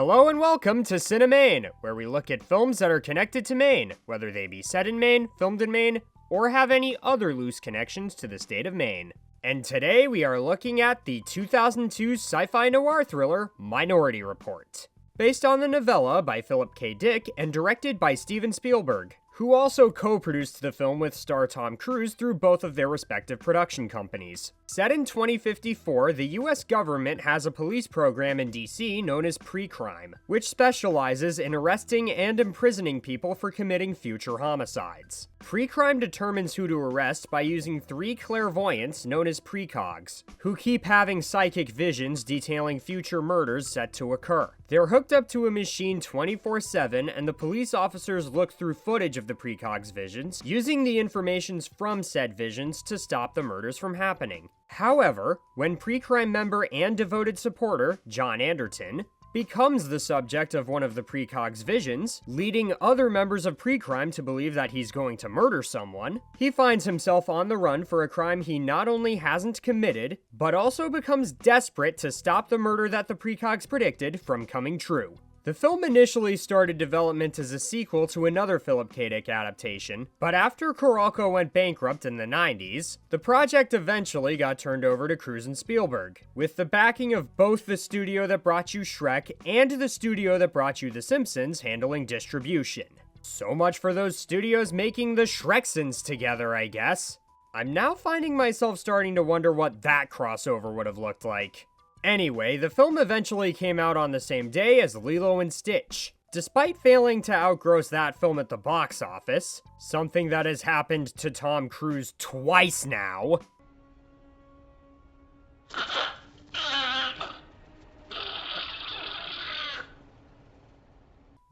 Hello and welcome to CineMaine, where we look at films that are connected to Maine, whether they be set in Maine, filmed in Maine, or have any other loose connections to the state of Maine. And today we are looking at the 2002 sci-fi noir thriller Minority Report, based on the novella by Philip K. Dick and directed by Steven Spielberg, who also co-produced the film with star Tom Cruise through both of their respective production companies. Set in 2054, the US government has a police program in DC known as pre-crime, which specializes in arresting and imprisoning people for committing future homicides. Pre-crime determines who to arrest by using 3 clairvoyants known as precogs, who keep having psychic visions detailing future murders set to occur. They're hooked up to a machine 24/7, and the police officers look through footage of the precogs' visions, using the information from said visions to stop the murders from happening. However, when pre-crime member and devoted supporter, John Anderton, becomes the subject of one of the precogs' visions, leading other members of pre-crime to believe that he's going to murder someone, he finds himself on the run for a crime he not only hasn't committed, but also becomes desperate to stop the murder that the precogs predicted from coming true. The film initially started development as a sequel to another Philip K. Dick adaptation, but after Coralco went bankrupt in the 90s, the project eventually got turned over to Cruise and Spielberg, with the backing of both the studio that brought you Shrek and the studio that brought you The Simpsons handling distribution. So much for those studios making the Shreksons together, I guess. I'm now finding myself starting to wonder what that crossover would have looked like. Anyway, the film eventually came out on the same day as Lilo and Stitch. Despite failing to outgross that film at the box office, something that has happened to Tom Cruise twice now,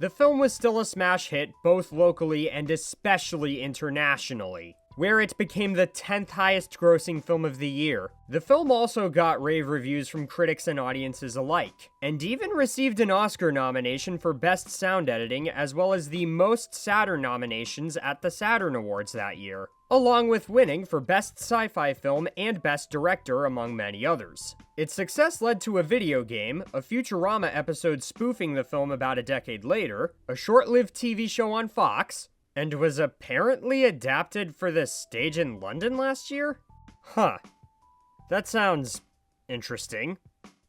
the film was still a smash hit both locally and especially internationally, where it became the 10th highest grossing film of the year. The film also got rave reviews from critics and audiences alike, and even received an Oscar nomination for Best Sound Editing, as well as the most Saturn nominations at the Saturn Awards that year, along with winning for Best Sci-Fi Film and Best Director, among many others. Its success led to a video game, a Futurama episode spoofing the film about a decade later, a short-lived TV show on Fox, and was apparently adapted for the stage in London last year? Huh. That sounds interesting.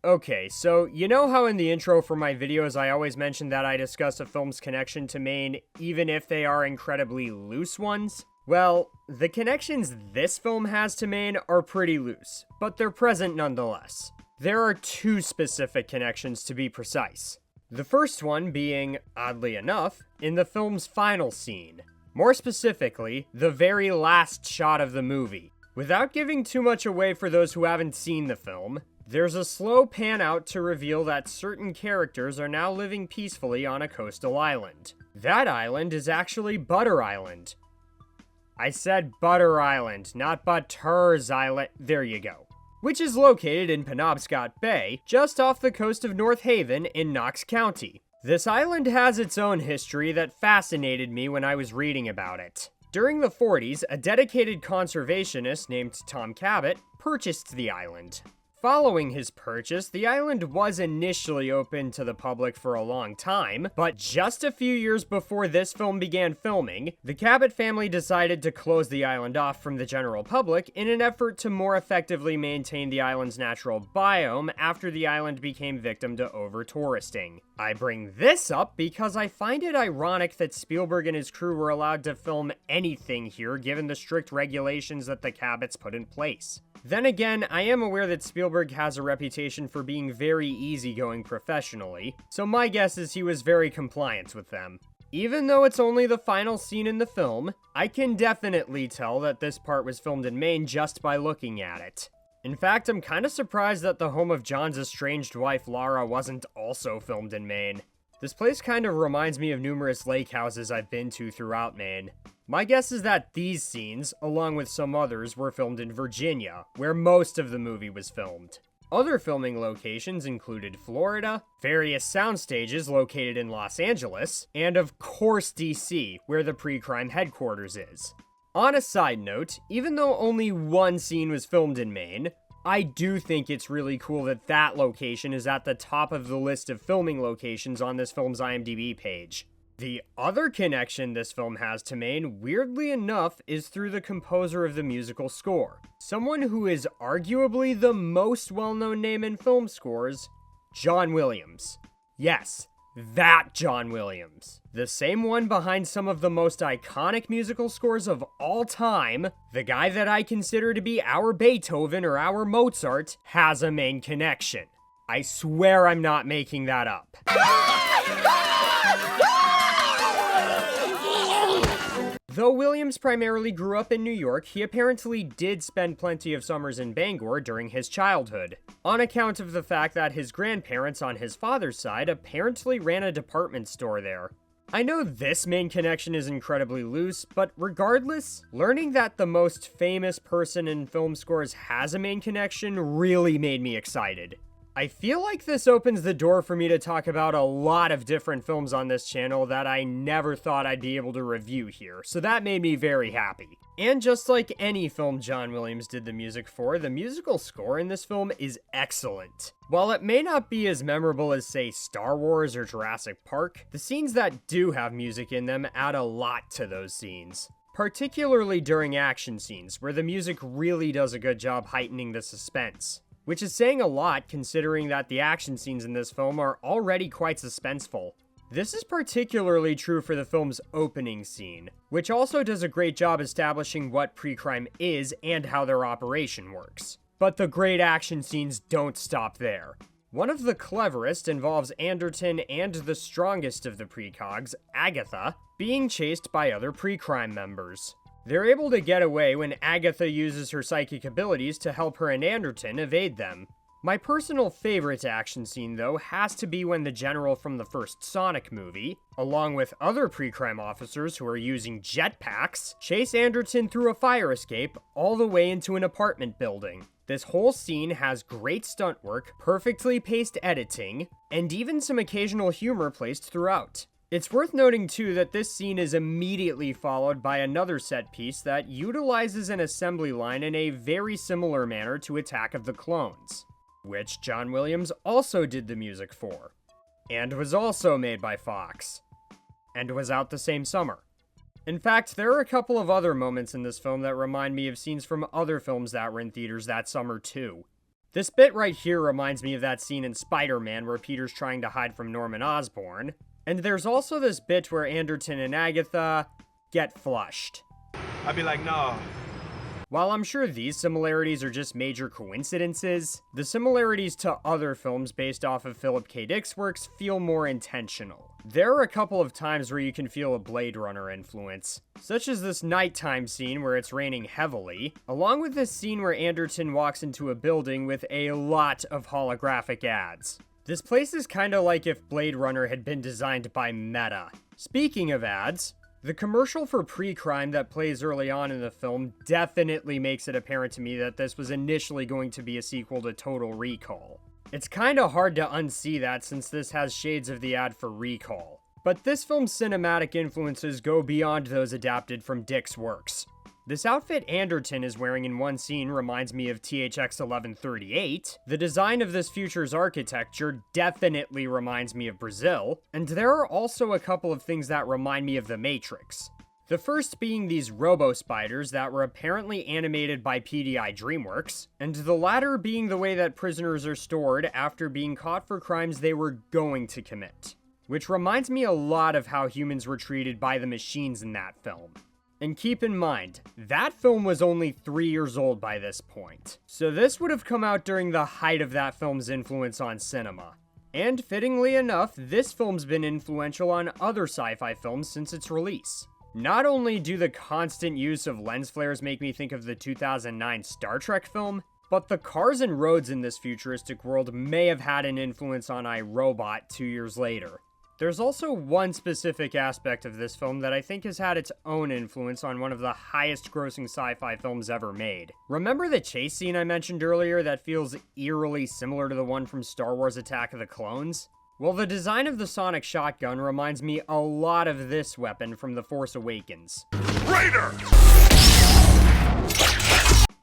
Okay, so you know how in the intro for my videos I always mention that I discuss a film's connection to Maine, even if they are incredibly loose ones? Well, the connections this film has to Maine are pretty loose, but they're present nonetheless. There are 2 specific connections to be precise. The first one being, oddly enough, in the film's final scene. More specifically, the very last shot of the movie. Without giving too much away for those who haven't seen the film, there's a slow pan out to reveal that certain characters are now living peacefully on a coastal island. That island is actually Butter Island. I said Butter Island, not Butter's Island. There you go. Which is located in Penobscot Bay, just off the coast of North Haven in Knox County. This island has its own history that fascinated me when I was reading about it. During the 40s, a dedicated conservationist named Tom Cabot purchased the island. Following his purchase, the island was initially open to the public for a long time, but just a few years before this film began filming, the Cabot family decided to close the island off from the general public in an effort to more effectively maintain the island's natural biome after the island became victim to over-touristing. I bring this up because I find it ironic that Spielberg and his crew were allowed to film anything here given the strict regulations that the Cabots put in place. Then again, I am aware that Spielberg has a reputation for being very easygoing professionally, so my guess is he was very compliant with them. Even though it's only the final scene in the film, I can definitely tell that this part was filmed in Maine just by looking at it. In fact, I'm kinda surprised that the home of John's estranged wife Laura wasn't also filmed in Maine. This place kind of reminds me of numerous lake houses I've been to throughout Maine. My guess is that these scenes, along with some others, were filmed in Virginia, where most of the movie was filmed. Other filming locations included Florida, various sound stages located in Los Angeles, and of course DC, where the pre-crime headquarters is. On a side note, even though only one scene was filmed in Maine, I do think it's really cool that that location is at the top of the list of filming locations on this film's IMDb page. The other connection this film has to Maine, weirdly enough, is through the composer of the musical score. Someone who is arguably the most well-known name in film scores, John Williams. Yes, that John Williams. The same one behind some of the most iconic musical scores of all time, the guy that I consider to be our Beethoven or our Mozart, has a Maine connection. I swear I'm not making that up. Though Williams primarily grew up in New York, he apparently did spend plenty of summers in Bangor during his childhood, on account of the fact that his grandparents on his father's side apparently ran a department store there. I know this Maine connection is incredibly loose, but regardless, learning that the most famous person in film scores has a Maine connection really made me excited. I feel like this opens the door for me to talk about a lot of different films on this channel that I never thought I'd be able to review here, so that made me very happy. And just like any film John Williams did the music for, the musical score in this film is excellent. While it may not be as memorable as, say, Star Wars or Jurassic Park, the scenes that do have music in them add a lot to those scenes. Particularly during action scenes, where the music really does a good job heightening the suspense. Which is saying a lot considering that the action scenes in this film are already quite suspenseful. This is particularly true for the film's opening scene, which also does a great job establishing what pre-crime is and how their operation works. But the great action scenes don't stop there. One of the cleverest involves Anderton and the strongest of the precogs, Agatha, being chased by other pre-crime members. They're able to get away when Agatha uses her psychic abilities to help her and Anderton evade them. My personal favorite action scene, though, has to be when the general from the first Sonic movie, along with other pre-crime officers who are using jetpacks, chase Anderton through a fire escape all the way into an apartment building. This whole scene has great stunt work, perfectly paced editing, and even some occasional humor placed throughout. It's worth noting too that this scene is immediately followed by another set piece that utilizes an assembly line in a very similar manner to Attack of the Clones, which John Williams also did the music for, and was also made by Fox, and was out the same summer. In fact, there are a couple of other moments in this film that remind me of scenes from other films that were in theaters that summer too. This bit right here reminds me of that scene in Spider-Man where Peter's trying to hide from Norman Osborn. And there's also this bit where Anderton and Agatha get flushed. I'd be like, no. While I'm sure these similarities are just major coincidences, the similarities to other films based off of Philip K. Dick's works feel more intentional. There are a couple of times where you can feel a Blade Runner influence, such as this nighttime scene where it's raining heavily, along with this scene where Anderton walks into a building with a lot of holographic ads. This place is kinda like if Blade Runner had been designed by Meta. Speaking of ads, the commercial for pre-crime that plays early on in the film definitely makes it apparent to me that this was initially going to be a sequel to Total Recall. It's kinda hard to unsee that since this has shades of the ad for Recall. But this film's cinematic influences go beyond those adapted from Dick's works. This outfit Anderton is wearing in one scene reminds me of THX 1138. The design of this future's architecture definitely reminds me of Brazil, and there are also a couple of things that remind me of The Matrix. The first being these robo-spiders that were apparently animated by PDI DreamWorks, and the latter being the way that prisoners are stored after being caught for crimes they were going to commit. Which reminds me a lot of how humans were treated by the machines in that film. And keep in mind, that film was only 3 years old by this point, so this would have come out during the height of that film's influence on cinema. And fittingly enough, this film's been influential on other sci-fi films since its release. Not only do the constant use of lens flares make me think of the 2009 Star Trek film, but the cars and roads in this futuristic world may have had an influence on iRobot 2 years later. There's also one specific aspect of this film that I think has had its own influence on one of the highest grossing sci-fi films ever made. Remember the chase scene I mentioned earlier that feels eerily similar to the one from Star Wars Attack of the Clones? Well, the design of the sonic shotgun reminds me a lot of this weapon from The Force Awakens. Raider!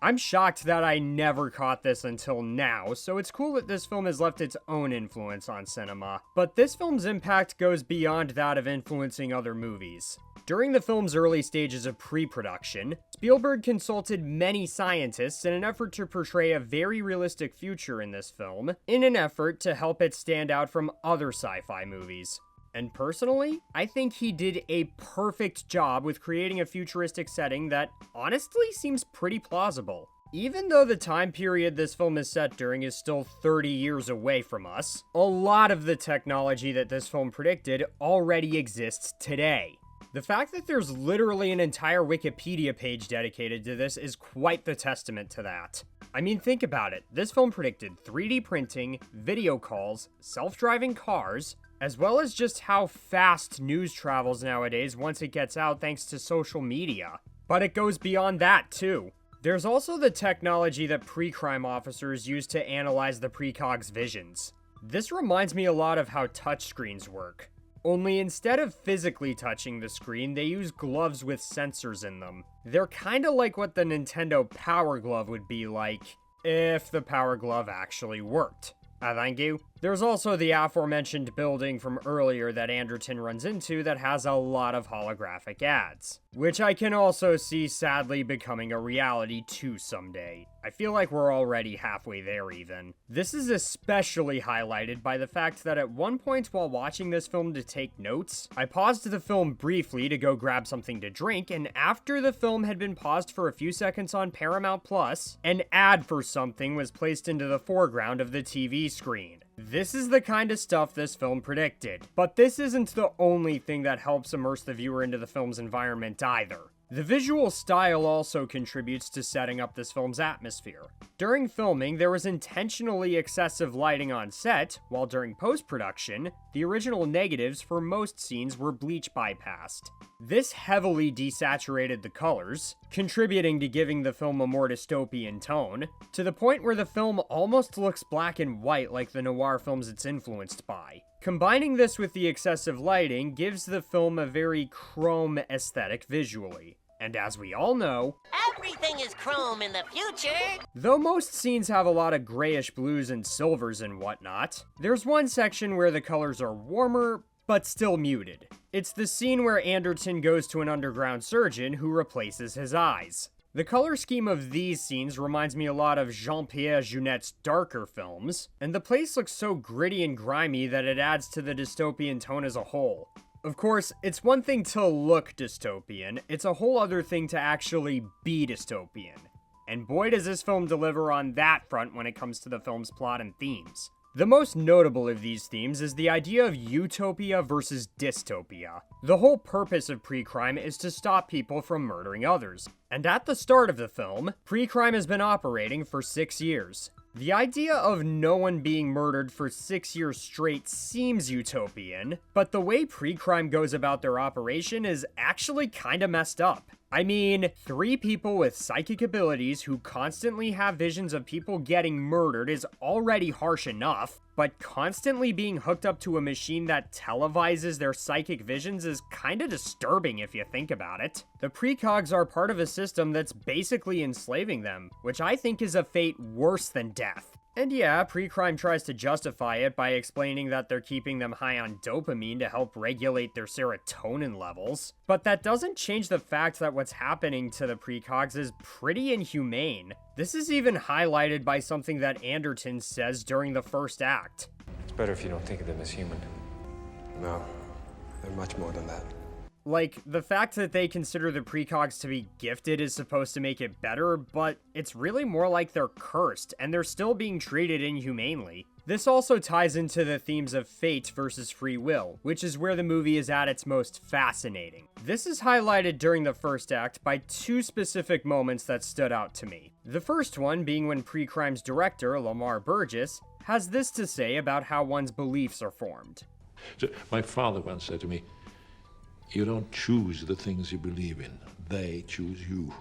I'm shocked that I never caught this until now, so it's cool that this film has left its own influence on cinema. But this film's impact goes beyond that of influencing other movies. During the film's early stages of pre-production, Spielberg consulted many scientists in an effort to portray a very realistic future in this film, in an effort to help it stand out from other sci-fi movies. And personally, I think he did a perfect job with creating a futuristic setting that honestly seems pretty plausible. Even though the time period this film is set during is still 30 years away from us, a lot of the technology that this film predicted already exists today. The fact that there's literally an entire Wikipedia page dedicated to this is quite the testament to that. I mean, think about it. This film predicted 3D printing, video calls, self-driving cars, as well as just how fast news travels nowadays once it gets out thanks to social media. But it goes beyond that, too. There's also the technology that pre-crime officers use to analyze the precog's visions. This reminds me a lot of how touchscreens work. Only instead of physically touching the screen, they use gloves with sensors in them. They're kinda like what the Nintendo Power Glove would be like, if the Power Glove actually worked. Thank you. There's also the aforementioned building from earlier that Anderton runs into that has a lot of holographic ads, which I can also see sadly becoming a reality too someday. I feel like we're already halfway there even. This is especially highlighted by the fact that at one point while watching this film to take notes, I paused the film briefly to go grab something to drink, and after the film had been paused for a few seconds on Paramount Plus, an ad for something was placed into the foreground of the TV screen. This is the kind of stuff this film predicted. But this isn't the only thing that helps immerse the viewer into the film's environment either. The visual style also contributes to setting up this film's atmosphere. During filming, there was intentionally excessive lighting on set, while during post-production, the original negatives for most scenes were bleach bypassed. This heavily desaturated the colors, contributing to giving the film a more dystopian tone, to the point where the film almost looks black and white like the noir films it's influenced by. Combining this with the excessive lighting gives the film a very chrome aesthetic visually. And as we all know, everything is chrome in the future! Though most scenes have a lot of grayish blues and silvers and whatnot, there's one section where the colors are warmer, but still muted. It's the scene where Anderton goes to an underground surgeon who replaces his eyes. The color scheme of these scenes reminds me a lot of Jean-Pierre Junet's darker films, and the place looks so gritty and grimy that it adds to the dystopian tone as a whole. Of course, it's one thing to look dystopian, it's a whole other thing to actually be dystopian. And boy does this film deliver on that front when it comes to the film's plot and themes. The most notable of these themes is the idea of utopia versus dystopia. The whole purpose of pre-crime is to stop people from murdering others. And at the start of the film, pre-crime has been operating for 6 years. The idea of no one being murdered for 6 years straight seems utopian, but the way pre-crime goes about their operation is actually kinda messed up. I mean, 3 people with psychic abilities who constantly have visions of people getting murdered is already harsh enough, but constantly being hooked up to a machine that televises their psychic visions is kinda disturbing if you think about it. The precogs are part of a system that's basically enslaving them, which I think is a fate worse than death. And yeah, pre-crime tries to justify it by explaining that they're keeping them high on dopamine to help regulate their serotonin levels. But that doesn't change the fact that what's happening to the precogs is pretty inhumane. This is even highlighted by something that Anderton says during the first act. It's better if you don't think of them as human. No, they're much more than that. Like, the fact that they consider the precogs to be gifted is supposed to make it better, but it's really more like they're cursed, and they're still being treated inhumanely. This also ties into the themes of fate versus free will, which is where the movie is at its most fascinating. This is highlighted during the first act by 2 specific moments that stood out to me. The first one being when pre-crime's director, Lamar Burgess, has this to say about how one's beliefs are formed. So my father once said to me, "You don't choose the things you believe in, they choose you."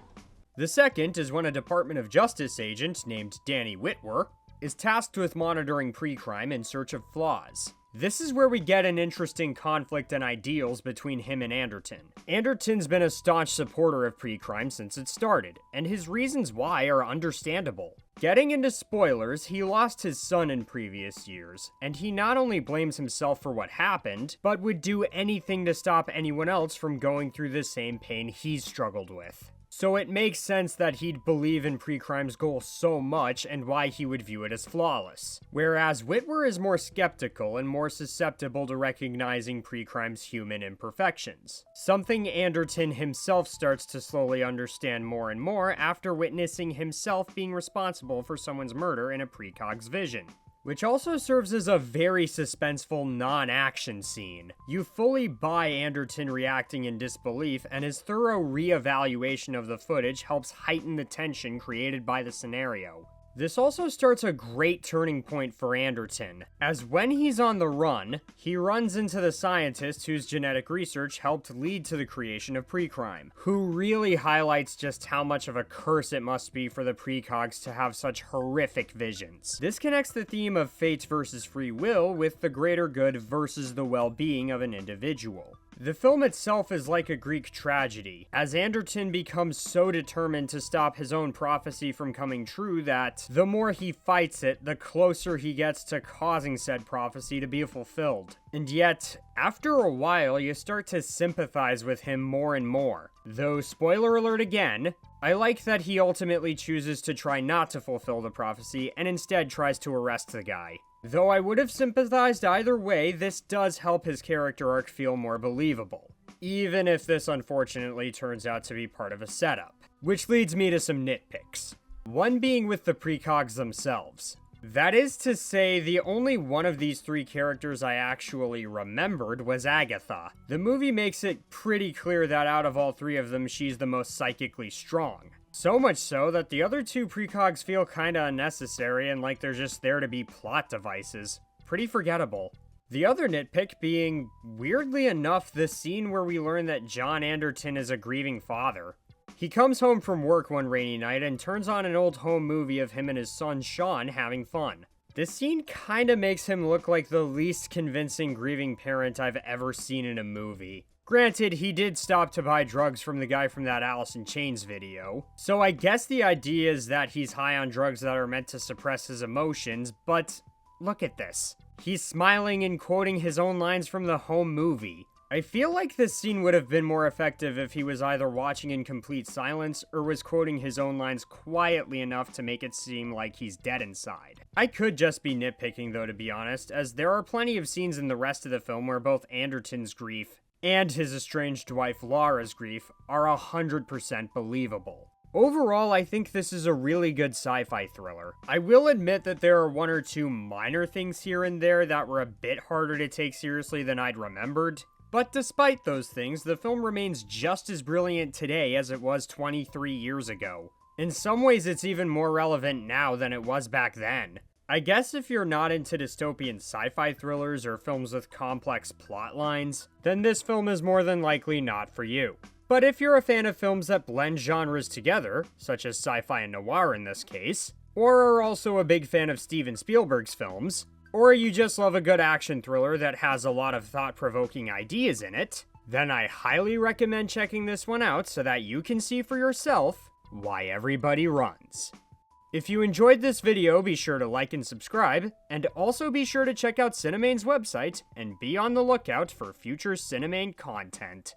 The second is when a Department of Justice agent named Danny Whitwer is tasked with monitoring pre-crime in search of flaws. This is where we get an interesting conflict and ideals between him and Anderton. Anderton's been a staunch supporter of pre-crime since it started, and his reasons why are understandable. Getting into spoilers, he lost his son in previous years, and he not only blames himself for what happened, but would do anything to stop anyone else from going through the same pain he's struggled with. So it makes sense that he'd believe in pre-crime's goal so much and why he would view it as flawless. Whereas Witwer is more skeptical and more susceptible to recognizing pre-crime's human imperfections. Something Anderton himself starts to slowly understand more and more after witnessing himself being responsible for someone's murder in a precog's vision. Which also serves as a very suspenseful non-action scene. You fully buy Anderton reacting in disbelief, and his thorough re-evaluation of the footage helps heighten the tension created by the scenario. This also starts a great turning point for Anderton, as when he's on the run, he runs into the scientist whose genetic research helped lead to the creation of pre-crime, who really highlights just how much of a curse it must be for the precogs to have such horrific visions. This connects the theme of fate versus free will with the greater good versus the well-being of an individual. The film itself is like a Greek tragedy, as Anderton becomes so determined to stop his own prophecy from coming true that the more he fights it, the closer he gets to causing said prophecy to be fulfilled. And yet, after a while, you start to sympathize with him more and more. Though, spoiler alert again, I like that he ultimately chooses to try not to fulfill the prophecy and instead tries to arrest the guy. Though I would have sympathized either way, this does help his character arc feel more believable, even if this unfortunately turns out to be part of a setup. Which leads me to some nitpicks. One being with the precogs themselves. That is to say, the only one of these three characters I actually remembered was Agatha. The movie makes it pretty clear that out of all three of them, she's the most psychically strong. So much so that the other two precogs feel kinda unnecessary and like they're just there to be plot devices. Pretty forgettable. The other nitpick being, weirdly enough, the scene where we learn that John Anderton is a grieving father. He comes home from work one rainy night and turns on an old home movie of him and his son Sean having fun. This scene kinda makes him look like the least convincing grieving parent I've ever seen in a movie. Granted, he did stop to buy drugs from the guy from that Alice in Chains video, so I guess the idea is that he's high on drugs that are meant to suppress his emotions, but look at this. He's smiling and quoting his own lines from the home movie. I feel like this scene would have been more effective if he was either watching in complete silence or was quoting his own lines quietly enough to make it seem like he's dead inside. I could just be nitpicking though, to be honest, as there are plenty of scenes in the rest of the film where both Anderton's grief and his estranged wife Laura's grief are 100% believable. Overall, I think this is a really good sci-fi thriller. I will admit that there are one or two minor things here and there that were a bit harder to take seriously than I'd remembered. But despite those things, the film remains just as brilliant today as it was 23 years ago. In some ways, it's even more relevant now than it was back then. I guess if you're not into dystopian sci-fi thrillers or films with complex plot lines, then this film is more than likely not for you. But if you're a fan of films that blend genres together, such as sci-fi and noir in this case, or are also a big fan of Steven Spielberg's films, or you just love a good action thriller that has a lot of thought-provoking ideas in it, then I highly recommend checking this one out so that you can see for yourself why everybody runs. If you enjoyed this video, be sure to like and subscribe, and also be sure to check out CineMaine's website and be on the lookout for future CineMaine content.